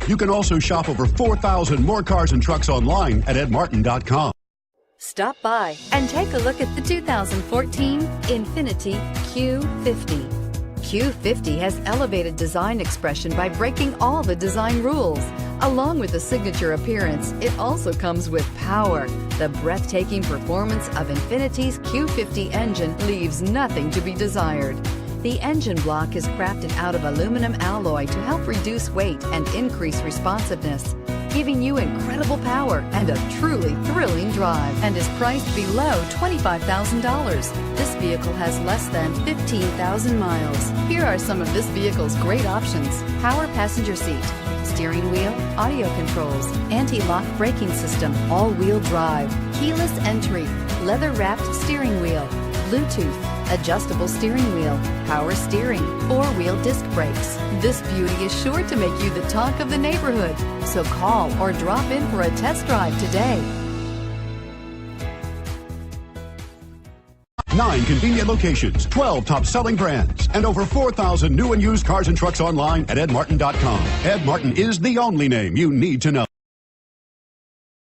You can also shop over 4,000 more cars and trucks online at edmartin.com. Stop by and take a look at the 2014 INFINITI Q50. Q50 has elevated design expression by breaking all the design rules. Along with the signature appearance, it also comes with power. The breathtaking performance of INFINITI's Q50 engine leaves nothing to be desired. The engine block is crafted out of aluminum alloy to help reduce weight and increase responsiveness, giving you incredible power and a truly thrilling drive, and is priced below $25,000. This vehicle has less than 15,000 miles. Here are some of this vehicle's great options: power passenger seat, steering wheel audio controls, anti-lock braking system, all-wheel drive, keyless entry, leather-wrapped steering wheel, Bluetooth, adjustable steering wheel, power steering, four-wheel disc brakes. This beauty is sure to make you the talk of the neighborhood. So call or drop in for a test drive today. 9 convenient locations, 12 top-selling brands, and over 4,000 new and used cars and trucks online at edmartin.com. Ed Martin is the only name you need to know.